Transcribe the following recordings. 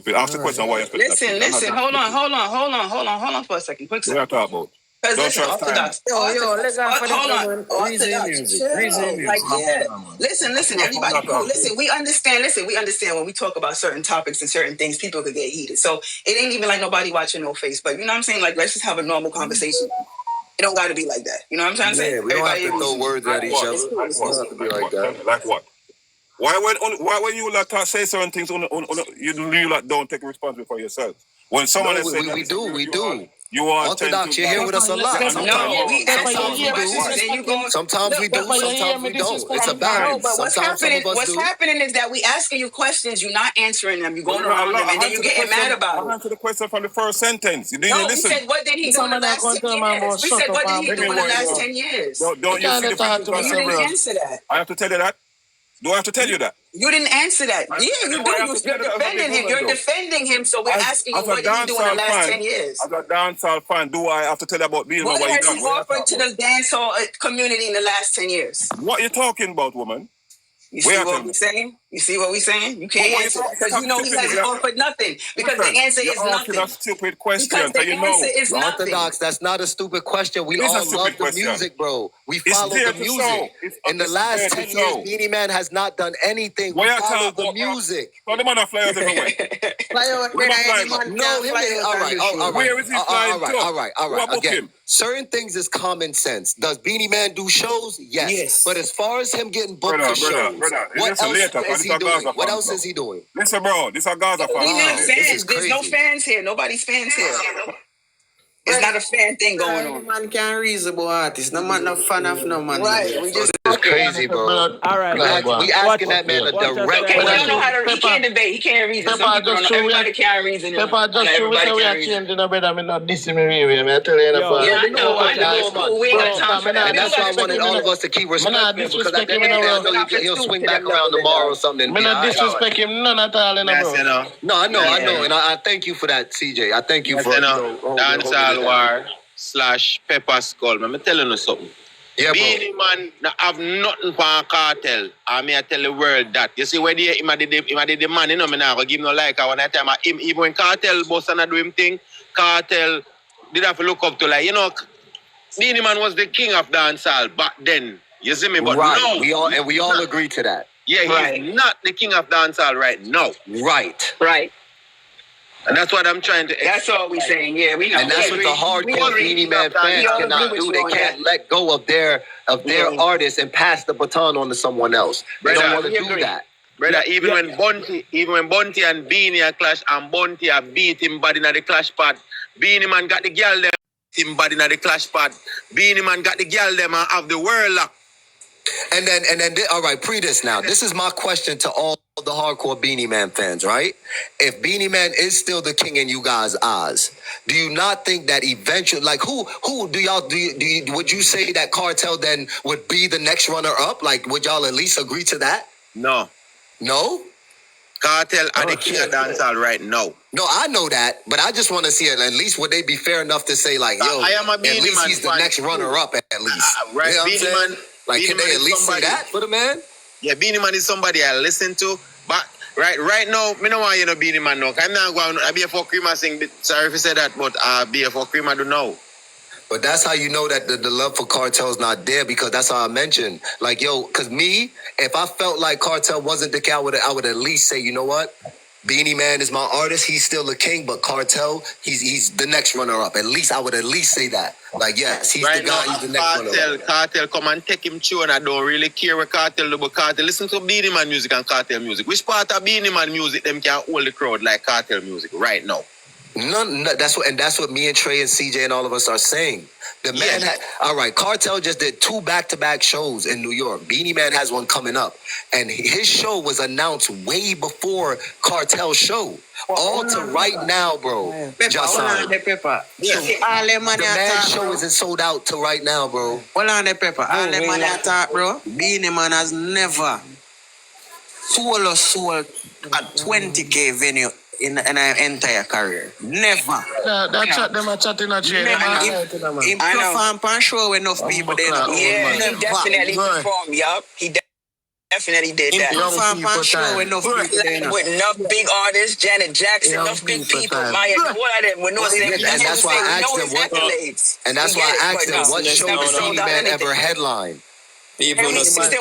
stupid. Ask the question why you stupid. Listen. Hold on for a second. Quick second. What are you talking about? Because listen, Orthodox. Listen, everybody cool. Listen, we understand when we talk about certain topics and certain things, people could get heated. So it ain't even like nobody watching no face. But you know what I'm saying? Like, let's just have a normal conversation. It don't got to be like that. You know what I'm trying to say? Yeah, we don't have to throw words at each other. It doesn't have to be like that. Like what? Why when you like say certain things you like don't take responsibility for yourself? When someone we do. You are Orthodox. You're here with us a lot. Sometimes we do. Sometimes we don't. It's a balance. But what's happening is that we asking you questions, you're not answering them. You're going around them, and then you're getting mad about it. I answered the question from the first sentence. You didn't listen. We said, what did he do in the last 10 years? We said, what did he do in the last 10 years? Don't you see the fact that you didn't answer that? I have to tell you that? Do I have to tell you that? You didn't answer that. Yeah, you do. You're defending him. You're defending him. So we're asking you, what did he do in the last 10 years? As a dancehall fan, do I have to tell you about being what has he offered to the dancehall community in the last 10 years? What are you talking about, woman? You see what we're saying? You see what we're saying? You can't answer that because you know he hasn't offered nothing. Because the answer is nothing. That's a stupid question. Because the answer is nothing. Orthodox, that's not a stupid question. We all love the music, bro. We follow the music. In the last 10 years, Bennieman has not done anything. We follow the music. So the man fly out everywhere. No, where is he flying to? All right. Again, certain things is common sense. Does Bennieman do shows? Yes. But as far as him getting booked for shows, what else is he doing? Listen, bro, this is a Gaza fan. We have fans. There's no fans here. Nobody's fans here. It's not a fan thing going on. Man can't reason about artists. No man, no fan of no man. Right. We just it's crazy, bro. All right. We asking that man a direct question. He don't know how to. He can't debate. He can't reason. Everybody can't reason. Pepper, just so we say we are changing the brother. I'm not dissing me. I tell you I know. We ain't got time for that. And that's why I wanted all of us to keep respecting him because at the end of the day, he'll swing back around tomorrow or something. I'm not disrespect him none at all, bro. No, I know, and I thank you for that, CJ. I thank you for dancehall war / Pepper Skull. I'm telling you something. Yeah, Bennieman have nothing for a cartel. I may tell the world that. You see, when he did the man, you know, I'm not going to give no like. When I tell him, even when cartel boss and do him thing, cartel did have to look up to like, you know, Bennieman was the king of dancehall back then. You see me? But no. We all agree to that. Yeah, he's not the king of dancehall right now. Right. And that's what I'm trying to explain. That's all we're saying. Yeah, we know. And that's what the hardcore Bennieman fans cannot do. They can't let go of their artist and pass the baton on to someone else. They don't want to do that. Brother, even when Bunty and Beanie clash and Bunty beat him bad in the clash pad, Bennieman got the girl them him bad in the clash pad. Bennieman got the girl them and have the world locked. And then, all right, this now. This is my question to all the hardcore Bennieman fans, right? If Bennieman is still the king in you guys' eyes, do you not think that eventually, like, who do y'all would you say that Kartel then would be the next runner-up? Like, would y'all at least agree to that? No? Kartel are the king of dancehall right now. No, I know that, but I just want to see it. At least would they be fair enough to say, like, yo, I am a at least he's the next runner-up, at least. Right, you know Bennieman. Like, can they at least say that for the man? Yeah, Bennieman is somebody I listen to. But right now, I don't want you to Bennieman now. I'm not going to be a for Creamer sing. Sorry if you said that, but be a for Creamer do know. But that's how you know that the love for Kartel is not there, because that's how I mentioned. Like, yo, because me, if I felt like Kartel wasn't the king, I would at least say, you know what? Bennieman is my artist. He's still the king, but Kartel, he's the next runner-up. At least I would at least say that. Like, yes, he's right the guy. Now, he's the next runner-up. Kartel come and take him through, and I don't really care what Kartel do, but Kartel listen to Bennieman music and Kartel music. Which part of Bennieman music them can hold the crowd like Kartel music right now? No, that's what me and Trey and CJ and all of us are saying. The man had, all right, Kartel just did 2 back-to-back shows in New York. Bennieman has one coming up. And his show was announced way before Kartel's show. All to right now, bro. Just Pepper. The man's show isn't sold out to right now, bro. Hold on, Pepper. All the money attack, bro. Bennieman has never sold a 20K venue in an entire career. Never. Them are chatting at you. He performed on show with enough people. Yeah, he definitely performed. Yup. Definitely did that. With enough big artists, Janet Jackson, enough big people, Maya, all of them. With no And that's why I asked him what. And that's why I asked him what show did Bennieman ever headline. People then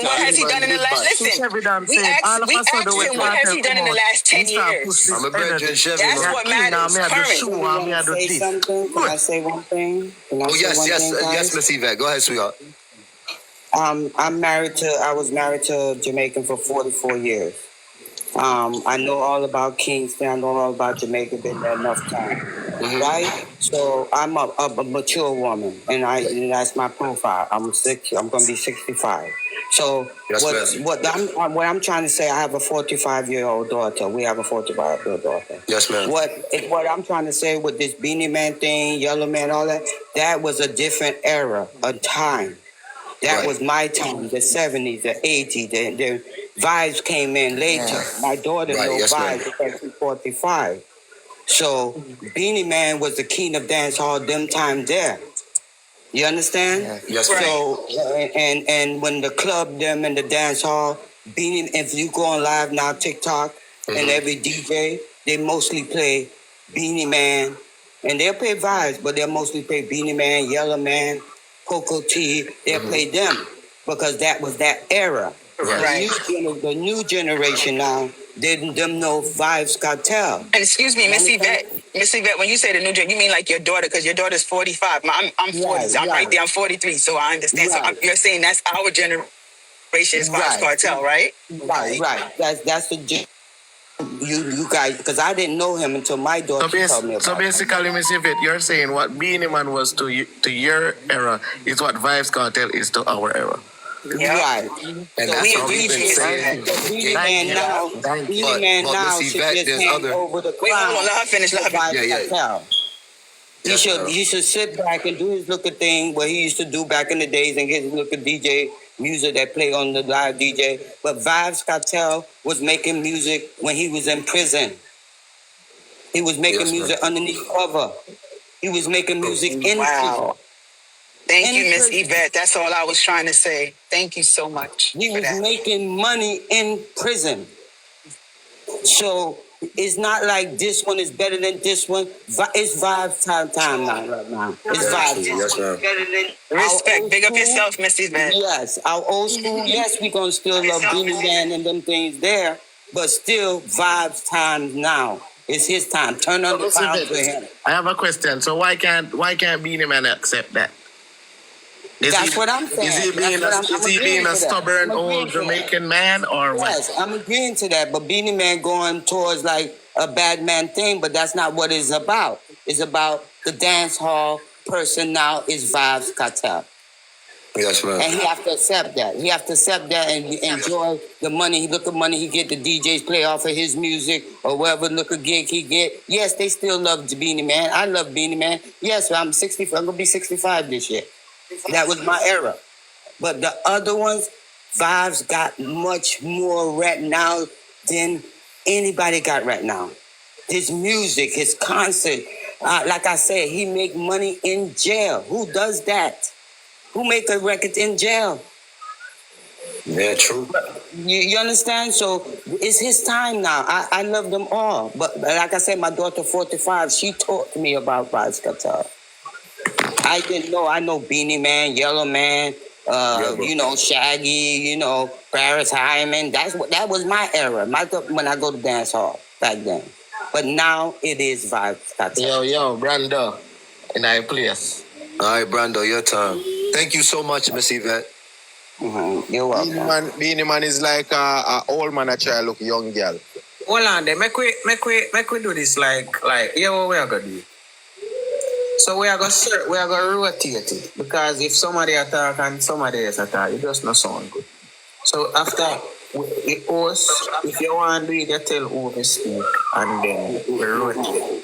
what has he done in the last? Listen, we asked him what has he done in the last 10 years. I'm a Bridget Chevy. That's what matters. Current. Can I say one thing? Oh yes, Miss Yvette. Go ahead, sweetheart. I was married to a Jamaican for 44 years. I know all about Kingston. I know all about Jamaica. Been there enough time, right? So I'm a mature woman, and that's my profile. I'm going to be 65. So yes, what I'm trying to say, I have a 45-year-old daughter. We have a 45-year-old daughter. Yes, ma'am. What I'm trying to say with this Bennieman thing, Yellow Man, all that was a different era, a time. That was my time, the 70s, the 80s, the vibes came in later. My daughter knows vibes because she's 45. So Bennieman was the king of dance hall them time there. You understand? Yes, ma'am. So and when the club them and the dance hall, if you go on live now, TikTok and every DJ, they mostly play Bennieman, and they'll play vibes, but they'll mostly play Bennieman, Yellow Man, Coco T, they'll play them because that was that era. Right. The new generation now, them know vibes kartel. And excuse me, Miss Yvette, when you say the new generation, you mean like your daughter, because your daughter's 45. I'm 40. I'm right there. I'm 43, so I understand. So you're saying that's our generation is vibes kartel, right? Right. That's the you guys, because I didn't know him until my daughter told me about So basically, Miss Yvette, you're saying what Bennieman was to your era is what Vybz Kartel is to our era. Right. And that's what we've been saying. Bennieman now should just hand over the crown. Let her finish. He should sit back and do his little thing what he used to do back in the days and get his little DJ music that play on the live DJ. But Vybz Kartel was making music when he was in prison. He was making music underneath cover. He was making music in prison. Thank you, Miss Yvette. That's all I was trying to say. Thank you so much. He was making money in prison. So it's not like this one is better than this one. It's Vybz time now, right now. It's Vybz. Yes, ma'am. Respect. Big up yourself, Miss Yvette. Yes, our old school, yes, we gonna still love Bennieman and them things there, but still Vybz time now. It's his time. Turn on the pound for him. I have a question. So why can't Bennieman accept that? That's what I'm saying. Is he being a stubborn old Jamaican man or what? Yes, I'm agreeing to that. But Bennieman going towards like a bad man thing, but that's not what it's about. It's about the dance hall person now is Vybz Kartel. Yes, ma'am. And he have to accept that. He have to accept that and enjoy the money. Look at money he get, the DJs play off of his music or whatever look a gig he get. Yes, they still love Bennieman. I love Bennieman. Yes, I'm 65. I'm gonna be 65 this year. That was my era. But the other ones, Vybz got much more right now than anybody got right now. His music, his concert, like I said, he make money in jail. Who does that? Who make a record in jail? Yeah, true. You understand? So it's his time now. I love them all. But like I said, my daughter, 45, she taught me about Vybz Kartel. I didn't know. I know Bennieman, Yellow Man, Shaggy, Paris Hyman. That was my era. When I go to dance hall back then. But now it is Vybz Kartel. Yo, Brando, in our place. All right, Brando, your turn. Thank you so much, Miss Yvette. Mm-hmm. You're welcome. Bennieman is like a old man that try to look young girl. Hold on there. Make we do this like what we are gonna do. So we are gonna rotate it because if somebody attack and somebody else attack, it does not sound good. So after the host, if you want to do it, you tell who to speak and then we rotate.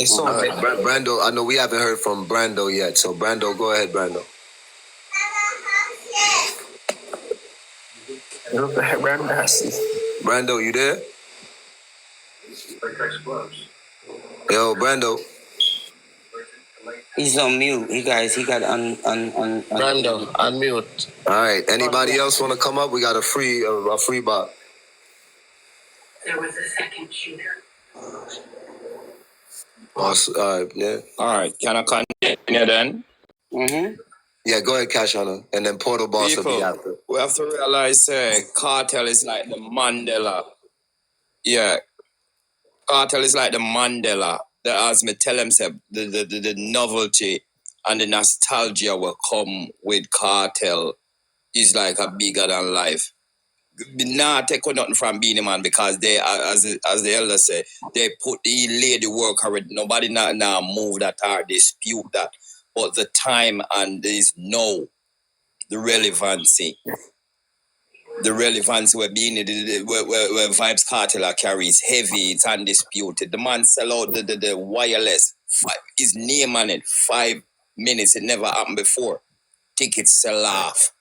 It's so Brando, I know we haven't heard from Brando yet, so Brando, go ahead, Brando. Brando, you there? Yo, Brando. He's on mute. He got Brando, unmute. All right. Anybody else want to come up? We got a free bot. There was a second shooter. Yeah. All right, can I continue then? Mm-hmm. Yeah, go ahead, Cash Hunter. And then Portal Boss will be People, after. we have to realize cartel is like the Mandela. Yeah, cartel is like the Mandela. As me tell them, say, the novelty and the nostalgia will come with cartel is like a bigger than life. Nah, take nothing from Bennieman because they, as the elder say, they lay the work already. Nobody now move that or dispute that. But the time and is no, the relevancy where where Vybz Cartel carries heavy, it's undisputed. The man sell out the wireless. His name on it, 5 minutes. It never happened before. Tickets sell off.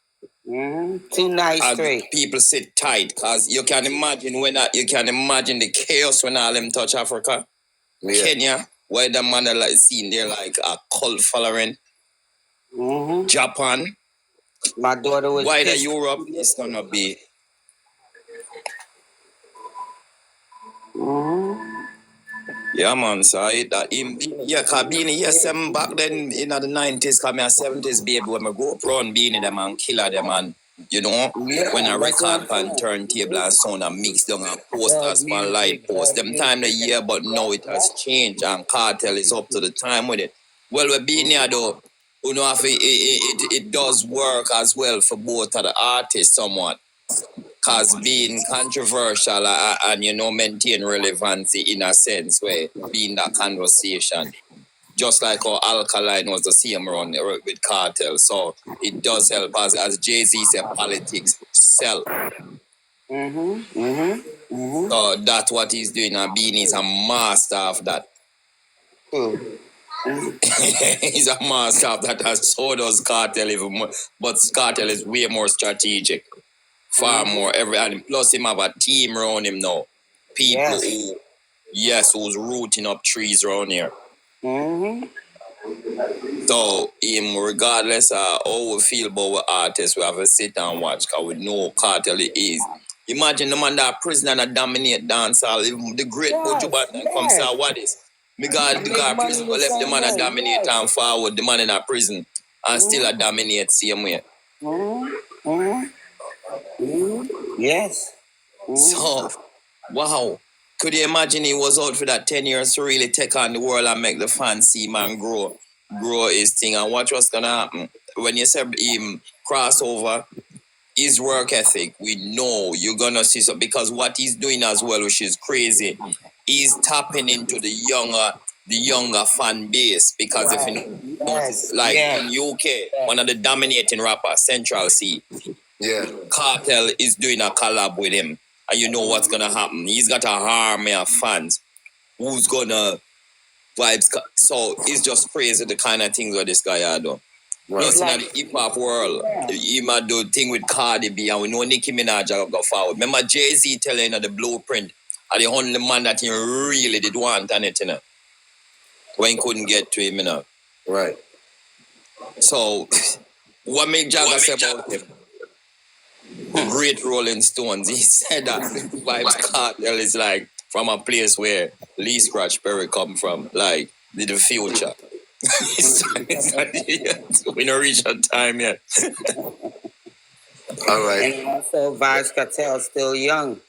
2 nights straight. People sit tight because you can imagine the chaos when all them touch Africa. Yeah. Kenya, where the man are like seen there like a cult following. Japan. My daughter was Why the pissed. Europe is gonna be. Yeah, man. So Beanie, yes, back then in the 90s, come here 70s, baby, when I go pro and Beanie them and killer them and when I record on turntable and sound and mix them and posters for light post. Them time the year, but now it has changed and cartel is up to the time with it. Well, we're being here though, it does work as well for both of the artists somewhat. Cause being controversial and maintain relevancy in a sense where being that conversation. Just like how Alkaline was the same run with cartel. So it does help as Jay-Z said, politics sell. So that's what he's doing and Beanie is a master of that. He's a master of that, and so does cartel even more. But cartel is way more strategic. Far more and plus him have a team around him now. People who's rooting up trees around here. So him, regardless of how we feel about artists, we have to sit and watch because we know cartel it is. Imagine the man that prison and dominate dancehall. Even the great Bujuba come say what is. Because prison left the man a dominate and forward the man in a prison and still a dominate same way. Yes. So, wow. Could you imagine he was out for that 10 years to really take on the world and make the fans see man grow his thing and watch what's gonna happen. When you say him crossover, his work ethic, we know you're gonna see so because what he's doing as well, which is crazy, he's tapping into the younger fan base because if you notice, like in UK, one of the dominating rappers, Central C. Yeah. Cartel is doing a collab with him. And you know what's gonna happen. He's got a army of fans who's gonna vibes. So it's just crazy the kind of things that this guy are doing. Plus in the hip-hop world, he might do thing with Cardi B and we know Nicki Minaj go forward. Remember Jay-Z telling the blueprint are the only man that he really did want on it, when he couldn't get to him, Right. So what make Jagger say about him? The great Rolling Stones, he said that Vybz Cartel is like from a place where Lee Scratch Perry come from, like the future. We don't reach that time yet. All right. And also Vybz Cartel still young.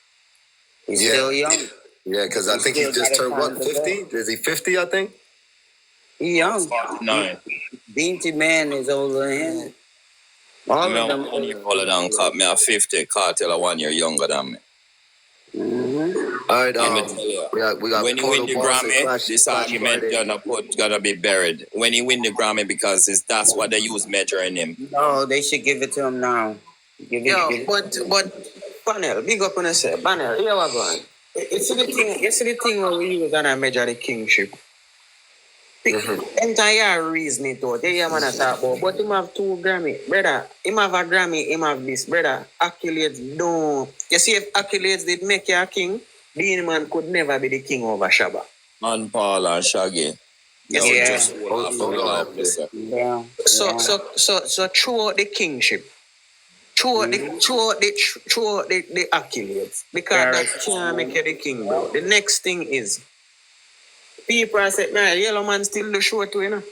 He's still young. Yeah, because I think he just turned, what, 50? Is he 50, I think? He young. 9. Bennieman is older than him. All of them. 1 year older than Cartel. Me 50, Cartel are 1 year younger than me. All right, we got when he win the Grammy, this argument gonna be buried. When he win the Grammy, because that's what they use measuring him. No, they should give it to him now. But Panel, big up on yourself. Panel, here we going. You see the thing where we use and measure the kingship. Entire reasoning to it. Yeah, man, I talk about. But him have 2 Grammy. Brother, him have a Grammy, him have this. Brother, accolades don't. You see, if accolades did make you a king, Bennieman could never be the king over Shabba. Man, Paul and Shaggy. Yes, Yeah. just hold on. Yes, sir. Yeah. So throughout the kingship, throughout the accolades, because that can't make you the king, bro. The next thing is people are saying, man, Yellow Man still the show too, you know.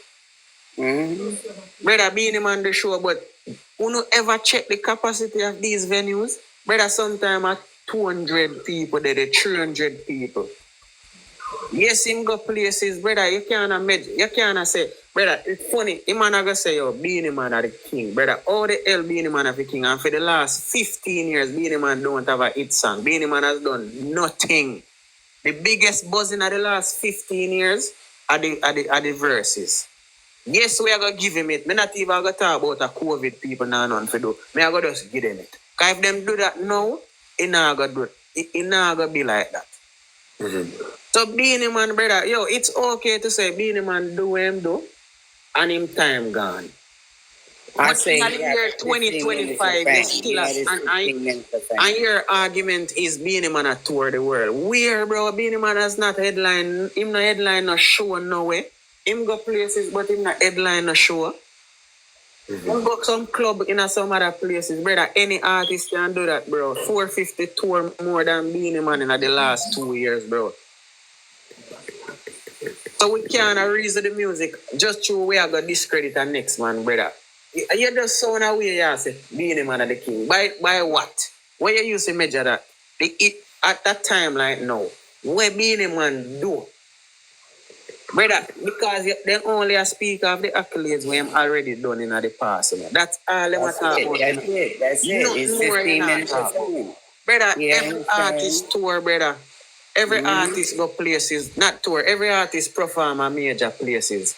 Brother Bennieman the show, but who no ever check the capacity of these venues? Brother, sometimes at 200 people, there 300 people. Yes, him go places, brother. You can't say, brother, it's funny. The man I go say, yo, Bennieman are the king. Brother, all the hell Bennieman are the king. And for the last 15 years, Bennieman don't have a hit song. Bennieman has done nothing. The biggest buzzing of the last 15 years are the verses. Yes, we are going to give him it. Me not even going to talk about a COVID people now none for do. Me are going to just give them it. Because if them do that now, it not going to do it. It not going to be like that. So Bennieman, brother, yo, it's okay to say Bennieman do what him do and him time gone. But in the year 2025, you still and your argument is Bennieman a tour the world. Where, bro? Bennieman has not headline. Him no headline no show no way. Him go places, but him no headline no show. Him go some club in some other places, brother. Any artist can do that, bro. 450 tour more than Bennieman in the last 2 years, bro. So we can't reason the music just through we are going to discredit the next man, brother. You just sound away, you say, Bennieman are the king. By what? What you used to measure that? At that time like now, what Bennieman do? Brother, because they only speak of the accolades we have already done in the past. That's all they want to talk about. That's it. It's 15 minutes. Brother, every artist tour, brother. Every artist go places, not tour. Every artist perform at major places.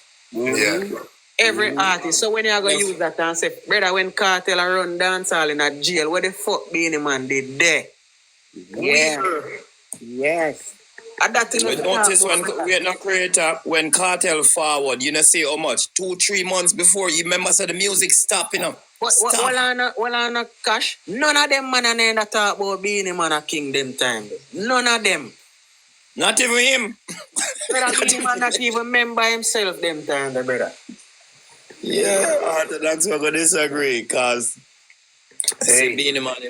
Every artist. So when you go use that and say, brother, when Kartel run dancehall in a jail, what the fuck Bennieman did there? Yes. But notice when we're not creator, when Kartel forward, you know, say how much? 2-3 months before, you remember so the music stop, you know. What on Cash? None of them man and that talk about Bennieman a king them time. None of them. Not even him. Brother Bennieman not even member himself them time, brother. Yeah, Orthodox we're gonna disagree, cause Bennieman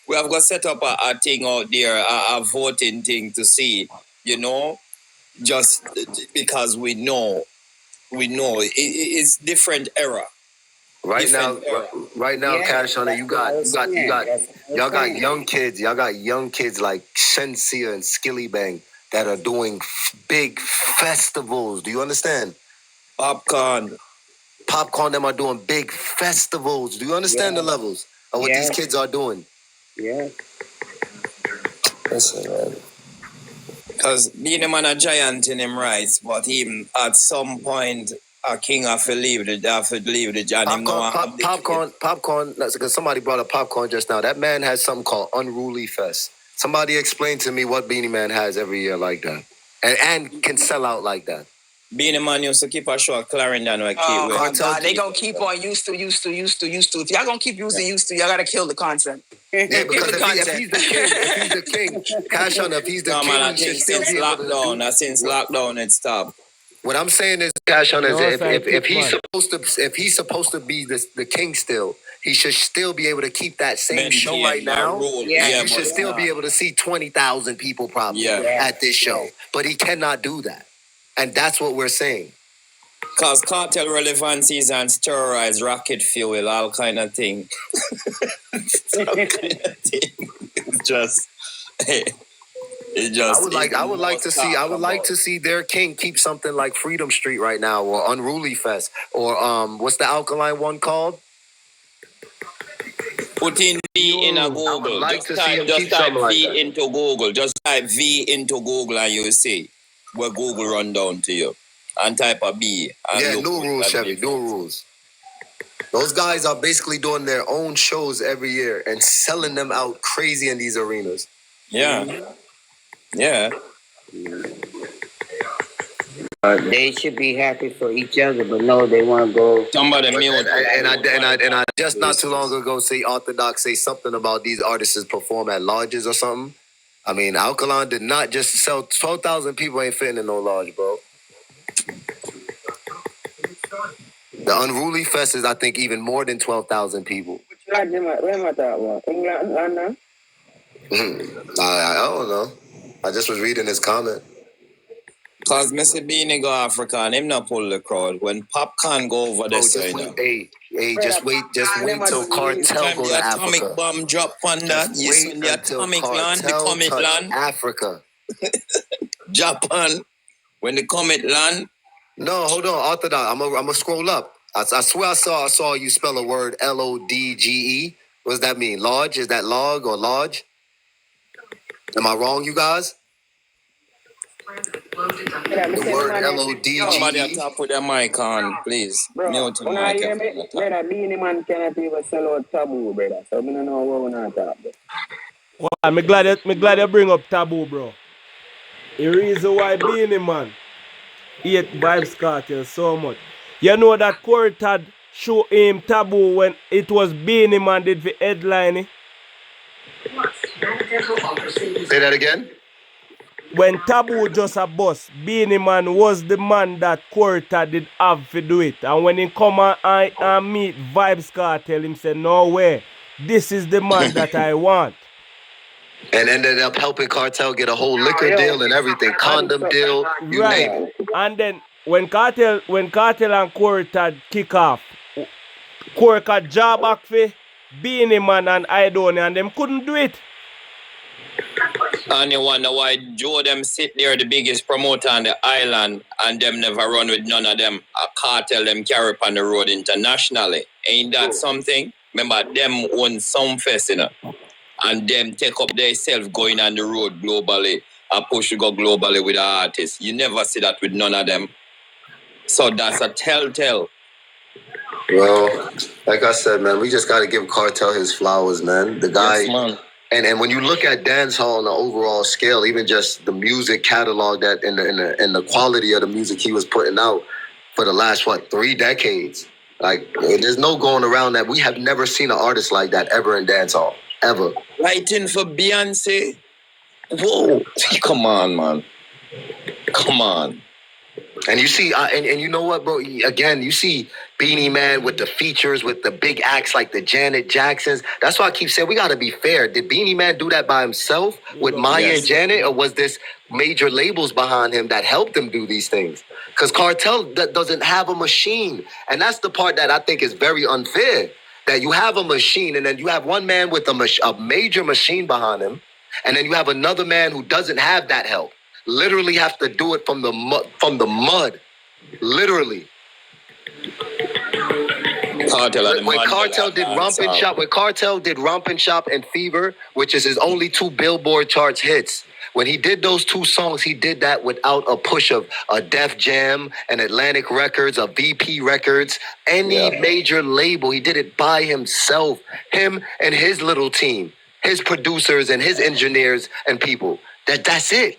we have got to set up a thing out there, a voting thing to see, you know, just because we know it's different era. Right now, Cash on it. Y'all got young kids. Y'all got young kids like Shensia and Skilly Bang that are doing big festivals. Do you understand? Popcorn, them are doing big festivals. Do you understand the levels of what these kids are doing? Yeah. Listen, man. Because Bennieman a giant in him rights, but him at some point a king have to leave the Johnny. Popcorn. That's because somebody brought up Popcorn just now. That man has something called Unruly Fest. Somebody explain to me what Bennieman has every year like that, and can sell out like that. Bennieman used to keep a show at Clarendon. God, they gonna keep on used to. If y'all gonna keep using used to, y'all gotta kill the concept. Yeah, because if he's the king, Cash on, if he's the king, man, since lockdown, it stopped. What I'm saying is, Cash on, is if he's supposed to be the king still, he should still be able to keep that same show right now. You should still be able to see 20,000 people probably at this show, but he cannot do that, and that's what we're saying. Cause cartel relevancies and terrorize rocket fuel, all kind of thing. I would like to see their king keep something like Freedom Street right now, or Unruly Fest, or what's the alkaline one called? Put in V in a Google. Just type V into Google. Just type V into Google and you'll see where Google run down to you. And type a B. New rules, Chevy. New rules. Those guys are basically doing their own shows every year and selling them out crazy in these arenas. Yeah. Yeah. They should be happy for each other, but no, they want to go. Somebody mute. And I just not too long ago see Orthodox say something about these artists perform at lodges or something. I mean, Alkaline did not just sell 12,000 people ain't fitting in no lodge, bro. The Unruly Fest is, I think, even more than 12,000 people. Where am I talking about? England, London? I don't know. I just was reading his comment. Cause Mr. Beanie go Africa and him not pull the crowd. When Popcorn go over there, so you know. Hey, just wait till Kartel go to atomic Africa. bomb drop on that. Yes, when the atomic land, the comet land. Africa. Japan. When the comet land. No, hold on, Orthodox. I'm gonna scroll up. I swear I saw you spell a word LODGE. What does that mean? Lodge? Is that log or lodge? Am I wrong, you guys? The word LODGE. Somebody top put their mic on, please. Bro, when I hear me, brother, Bennieman cannot even sell out Taboo, brother. So I don't know what we're not talking about. Well, I'm glad you bring up Taboo, bro. The reason why Bennieman hate Vybz Kartel so much. You know that Court had show him Taboo when it was Bennieman did the headline. Say that again? When Taboo just a boss, Bennieman was the man that Quarter did have to do it. And when he come and meet Vybz Kartel, him say, no way, this is the man that I want. And ended up helping Kartel get a whole liquor deal and everything, condom deal, you name it. And then when Kartel and Quarter kick off, Quarter job back for Bennieman and Idoni, and them couldn't do it. And you wonder why Joe them sit there, the biggest promoter on the island, and them never run with none of them. A Kartel them carry up on the road internationally. Ain't that something? Remember, them own some fest, you know, and them take up themselves going on the road globally, and push to go globally with the artists. You never see that with none of them. So that's a telltale. Well, like I said, man, we just got to give Kartel his flowers, man. The guy... Yes, man. And when you look at dancehall on the overall scale, even just the music catalog that and the quality of the music he was putting out for the last 3 decades, like there's no going around that. We have never seen an artist like that ever in dancehall, ever. Writing for Beyonce. Whoa, come on, man, come on. And you see, and you know what, bro? Again, you see Bennieman with the features, with the big acts like the Janet Jacksons. That's why I keep saying we got to be fair. Did Bennieman do that by himself with Maya and Janet, or was this major labels behind him that helped him do these things? Because Kartel doesn't have a machine, and that's the part that I think is very unfair. That you have a machine, and then you have one man with a major machine behind him, and then you have another man who doesn't have that help. Literally have to do it from the mud. Literally. When Kartel did Romp and Shop and Fever, which is his only 2 Billboard charts hits, when he did those 2 songs, he did that without a push of a Def Jam, an Atlantic Records, a VP Records, any major label. He did it by himself, him and his little team, his producers and his engineers and people. That's it.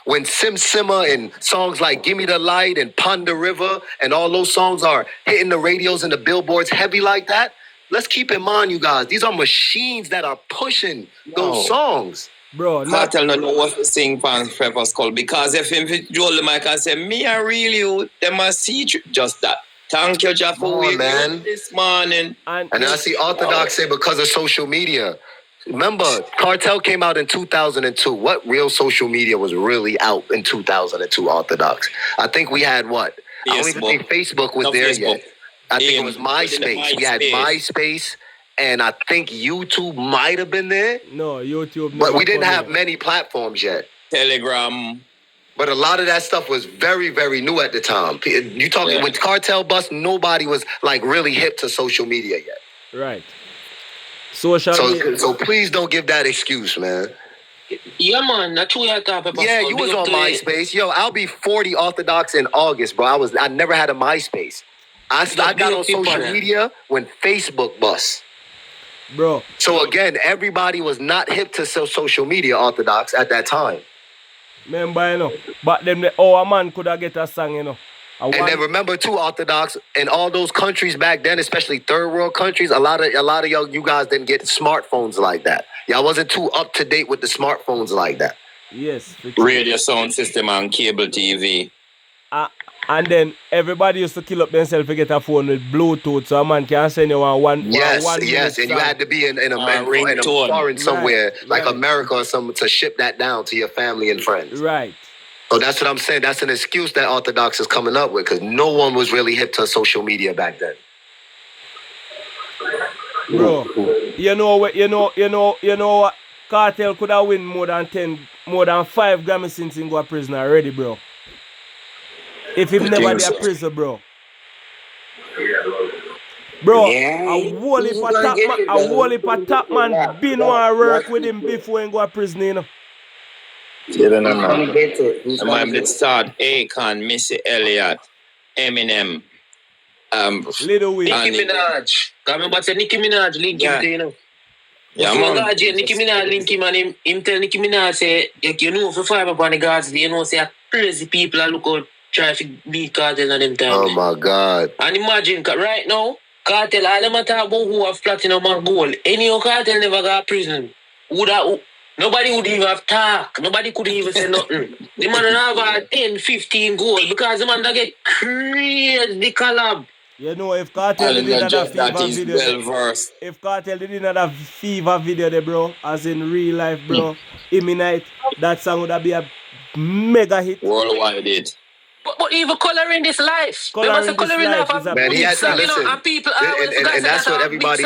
When Simma and songs like Gimme the Light and Pond the River and all those songs are hitting the radios and the billboards heavy like that, let's keep in mind, you guys, these are machines that are pushing those songs. Bro, Kartel don't know what to sing for Pepper's Call, because if him hold the mic and say, me I really you, them a see just that. Thank you, Jeff, for waking up this morning. And I see Orthodox say because of social media. Remember, Kartel came out in 2002. What real social media was really out in 2002, Orthodox? I think we had what? Facebook. I don't even think Facebook was there yet. I think it was MySpace. We had MySpace, and I think YouTube might have been there. No, YouTube. But we didn't have many platforms yet. Telegram. But a lot of that stuff was very, very new at the time. You talking when Kartel bust, nobody was like really hip to social media yet. Right. So please don't give that excuse, man. Yeah, man. That's who I talk about. Yeah, you was on MySpace. Yo, I'll be 40 Orthodox in August, bro. I never had a MySpace. I got on social media when Facebook bust. Bro. So again, everybody was not hip to social media, Orthodox, at that time. Remember, you know, but them a man could have get a song, you know. And then remember too, Orthodox, in all those countries back then, especially third world countries, a lot of you guys didn't get smartphones like that. Y'all wasn't too up to date with the smartphones like that. Yes. Radio sound system and cable TV. And then everybody used to kill up themselves to get a phone with Bluetooth, so a man can send you one Yes, one yes, and you had to be in a foreign somewhere, like America or something, to ship that down to your family and friends. Right. So that's what I'm saying. That's an excuse that Orthodox is coming up with, because no one was really hip to social media back then. Bro, you know what? Kartel could have win more than 5 Grammys since he got prison already, bro. If he never did a prison, bro. Bro, a whole heap of top man been want to work with him before he go to prison, you know. Let's start Akon, Missy Elliott, Eminem, Little Wayne. Nicki Minaj. I remember say Nicki Minaj link him to, you know. Yeah, man. Nicki Minaj link him and him tell Nicki Minaj say, you know, for 5 upon the guards, you know, say crazy people are look out try to beat Kartel at them time. Oh my God. And imagine, right now, Kartel, all them talk about who have platinum and gold. Any Kartel never got prison. Nobody would even have talk. Nobody could even say nothing. The man don't have 10, 15 gold because the man don't get crazy collab. You know, if Kartel didn't have fever video, if Kartel didn't have fever video there, bro, as in real life, bro, Imminite, that song would have been a mega hit. Worldwide it. But even coloring this life. Coloring life is a man, he has to listen. And people and that's what everybody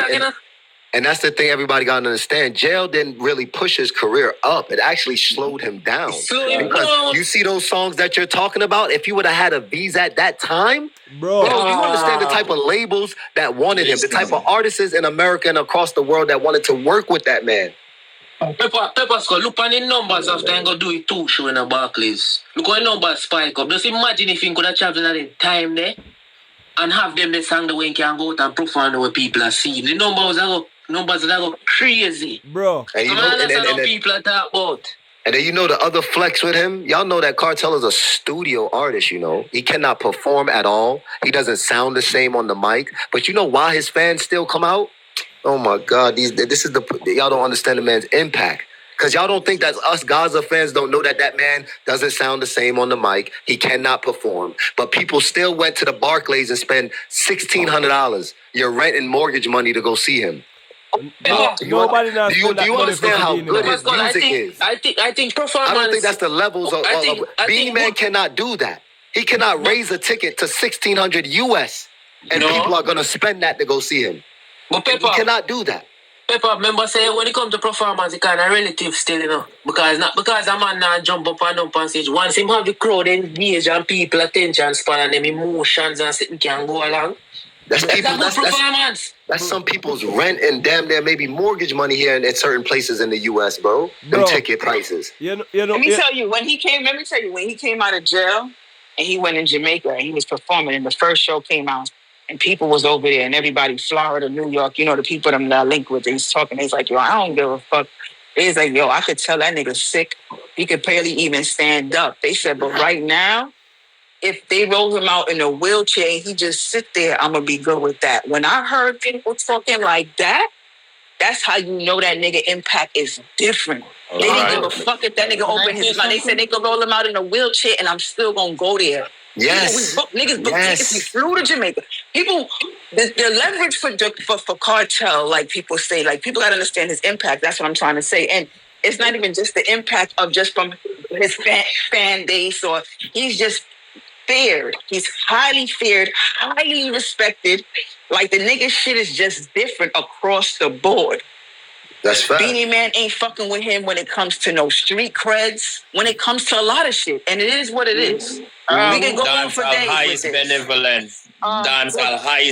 and that's the thing everybody got to understand. Jail didn't really push his career up. It actually slowed him down. Because you see those songs that you're talking about, if you would have had a visa at that time, bro, you understand the type of labels that wanted him, the type of artists in America and across the world that wanted to work with that man. Pepper Scott, look on the numbers after I go do it 2 show in the Barclays. Look at the numbers spike up. Just imagine if he could have traveled at the time there and have them the song the way he can go out and perform the way people are seeing. The numbers that go crazy. Bro. And you know, that's what people are talking about. And then you know the other flex with him? Y'all know that Kartel is a studio artist, you know. He cannot perform at all. He doesn't sound the same on the mic. But you know why his fans still come out? Oh my God, y'all don't understand the man's impact. Because y'all don't think that us Gaza fans don't know that man doesn't sound the same on the mic. He cannot perform. But people still went to the Barclays and spent $1,600, your rent and mortgage money to go see him. Do you understand how good his music is? I think performance. I don't think that's the levels of Bennieman cannot do that. He cannot raise a ticket to $1,600 US, and people are gonna spend that to go see him. But Pepper, he cannot do that. Pepper, remember say when it comes to performance, it kind of relative still, you know, because a man not jump up on stage. Once him have the crowd engaged and people attention span and them emotions and something can go along. That's some people's rent and damn near maybe mortgage money here in certain places in the US, bro. Them ticket prices. Let me tell you, when he came out of jail and he went in Jamaica and he was performing and the first show came out and people was over there and everybody, Florida, New York, you know, the people that I link with, he's talking, he's like, yo, I don't give a fuck. He's like, yo, I could tell that nigga sick. He could barely even stand up. They said, but right now, if they roll him out in a wheelchair and he just sit there, I'm going to be good with that. When I heard people talking like that, that's how you know that nigga impact is different. They didn't give a fuck if that nigga opened his mouth. They said they could roll him out in a wheelchair and I'm still going to go there. Yes. Niggas booked tickets. We flew to Jamaica. People, the leverage for Kartel, like people say, like people got to understand his impact. That's what I'm trying to say. And it's not even just the impact of just from his fan base or he's just feared. He's highly feared, highly respected. Like the nigga shit is just different across the board. That's fact. Bennieman ain't fucking with him when it comes to no street creds, when it comes to a lot of shit. And it is what it is. We can go on for days with this. Benevolent. Dancehall high